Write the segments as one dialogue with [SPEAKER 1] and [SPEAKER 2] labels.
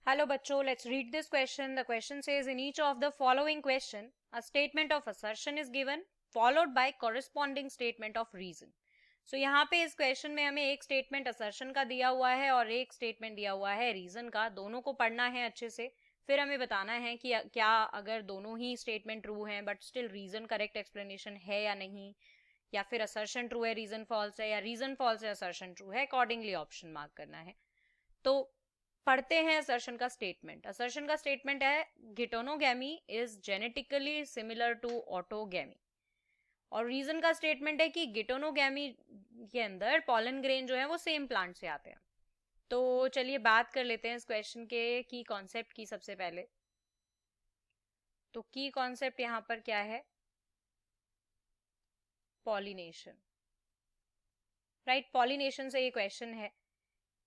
[SPEAKER 1] Hello बच्चों, let's read this question. The question says in each of the following question, a statement of assertion is given followed by corresponding statement of reason. So यहाँ पे इस question में हमें एक statement assertion का दिया हुआ है और एक स्टेटमेंट दिया हुआ है रीजन का. दोनों को पढ़ना है अच्छे से, फिर हमें बताना है कि क्या अगर दोनों ही स्टेटमेंट ट्रू हैं but still reason correct explanation है या नहीं, या फिर असर्शन ट्रू है रीजन फॉल्स है, या रीजन फॉल्स है असर्शन ट्रू है. अकॉर्डिंगली ऑप्शन मार्क करना है. तो पढ़ते हैं असर्शन का स्टेटमेंट. असर्शन का स्टेटमेंट है geitonogamy is genetically similar to autogamy. और रीजन का स्टेटमेंट है कि गिटोनोगैमी के अंदर पॉलन ग्रेन जो है वो सेम प्लांट से आते हैं. तो चलिए बात कर लेते हैं इस क्वेश्चन के की कॉन्सेप्ट की. सबसे पहले तो की कॉन्सेप्ट यहां पर क्या है? पॉलिनेशन. राइट, पॉलिनेशन से ये क्वेश्चन है.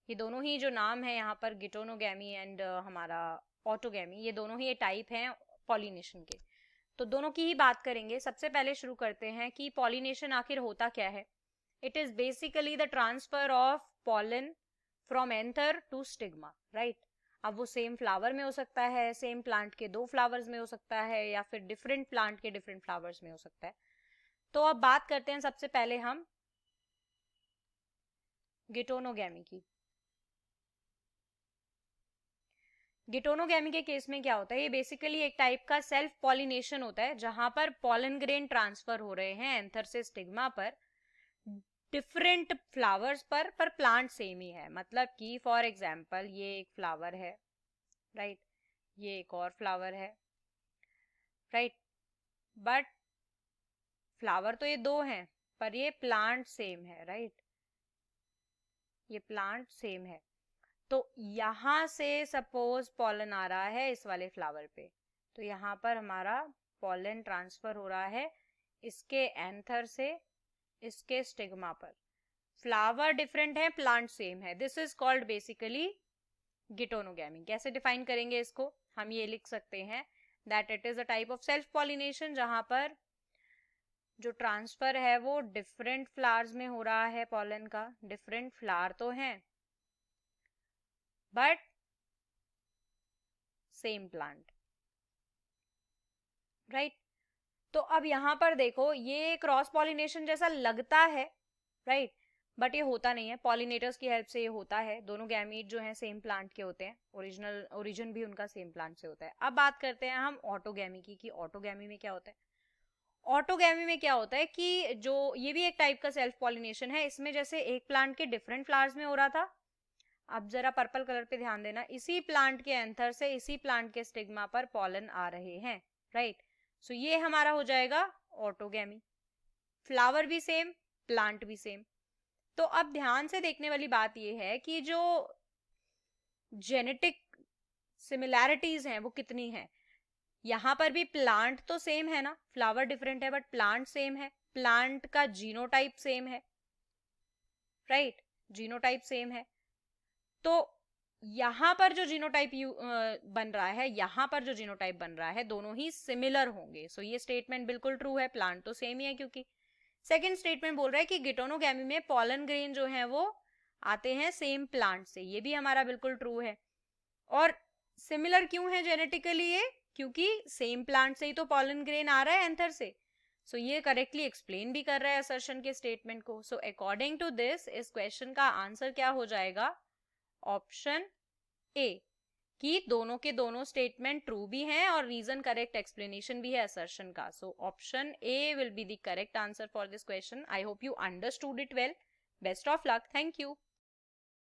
[SPEAKER 1] ये दोनों ही जो नाम है यहाँ पर गिटोनोगैमी एंड हमारा ऑटोगैमी, ये दोनों ही टाइप हैं पॉलिनेशन के. तो दोनों की ही बात करेंगे. सबसे पहले शुरू करते हैं कि पॉलिनेशन आखिर होता क्या है. It is basically the transfer of pollen from anther to stigma. Right, अब वो सेम फ्लावर में हो सकता है, सेम प्लांट के दो फ्लावर्स में हो सकता है, या फिर डिफरेंट प्लांट के डिफरेंट फ्लावर्स में हो सकता है. तो अब बात करते हैं सबसे पहले हम गिटोनोगैमी की. गिटोनोगैमी के केस में क्या होता है? ये बेसिकली एक टाइप का सेल्फ पॉलिनेशन होता है जहां पर पॉलन ग्रेन ट्रांसफर हो रहे हैं एंथर से स्टिग्मा पर डिफरेंट फ्लावर्स पर प्लांट सेम ही है. मतलब कि फॉर एग्जांपल ये एक फ्लावर है, राइट, ये एक और फ्लावर है, राइट, बट फ्लावर तो ये दो हैं पर ये प्लांट सेम है. राइट, ये प्लांट सेम है. तो यहां से सपोज पॉलन आ रहा है इस वाले फ्लावर पे, तो यहां पर हमारा पॉलन ट्रांसफर हो रहा है इसके एंथर से इसके स्टिग्मा पर. फ्लावर डिफरेंट है, प्लांट सेम है. This is called basically geitonogamy. कैसे डिफाइन करेंगे इसको? हम ये लिख सकते हैं that it is a type of self pollination जहां पर जो ट्रांसफर है वो डिफरेंट फ्लावर्स में हो रहा है. पॉलन का डिफरेंट फ्लावर तो है बट सेम प्लांट. राइट, तो अब यहां पर देखो ये क्रॉस पॉलिनेशन जैसा लगता है, राइट, बट ये होता नहीं है. पॉलिनेटर्स की हेल्प से ये होता है. दोनों गैमीट जो हैं सेम प्लांट के होते हैं, ओरिजिन भी उनका सेम प्लांट से होता है. अब बात करते हैं हम ऑटोगैमी की कि ऑटोगैमी में क्या होता है. ऑटोगैमी में क्या होता है कि जो ये भी एक टाइप का सेल्फ पॉलिनेशन है. इसमें जैसे एक प्लांट के डिफरेंट फ्लावर्स में हो रहा था, अब जरा पर्पल कलर पे ध्यान देना, इसी प्लांट के एंथर से इसी प्लांट के स्टिग्मा पर पॉलन आ रहे हैं. राइट, सो ये हमारा हो जाएगा ऑटोगैमी. फ्लावर भी सेम, प्लांट भी सेम. तो अब ध्यान से देखने वाली बात ये है कि जो जेनेटिक सिमिलैरिटीज हैं वो कितनी हैं. यहां पर भी प्लांट तो सेम है ना, फ्लावर डिफरेंट है बट प्लांट सेम है. प्लांट का जीनोटाइप सेम है, राइट, जीनोटाइप सेम है. तो यहां पर जो जीनोटाइप बन रहा है, यहां पर जो जीनोटाइप बन रहा है, दोनों ही सिमिलर होंगे. सो ये स्टेटमेंट बिल्कुल ट्रू है. प्लांट तो सेम ही है क्योंकि. सेकंड स्टेटमेंट बोल रहा है कि गिटोनोगैमी में पॉलन ग्रेन जो है वो आते हैं सेम प्लांट से. ये भी हमारा बिल्कुल ट्रू है. और सिमिलर क्यों है जेनेटिकली ये? क्योंकि सेम प्लांट से ही तो पॉलन ग्रेन आ रहा है एंथर से. सो ये करेक्टली एक्सप्लेन भी कर रहा है असर्शन के स्टेटमेंट को. सो अकॉर्डिंग टू दिस इस क्वेश्चन का आंसर क्या हो जाएगा? ऑप्शन ए, कि दोनों के दोनों स्टेटमेंट ट्रू भी हैं और रीजन करेक्ट एक्सप्लेनेशन भी है असर्शन का. So option A will be the correct answer for this question. I hope you understood it well. Best of luck. Thank you.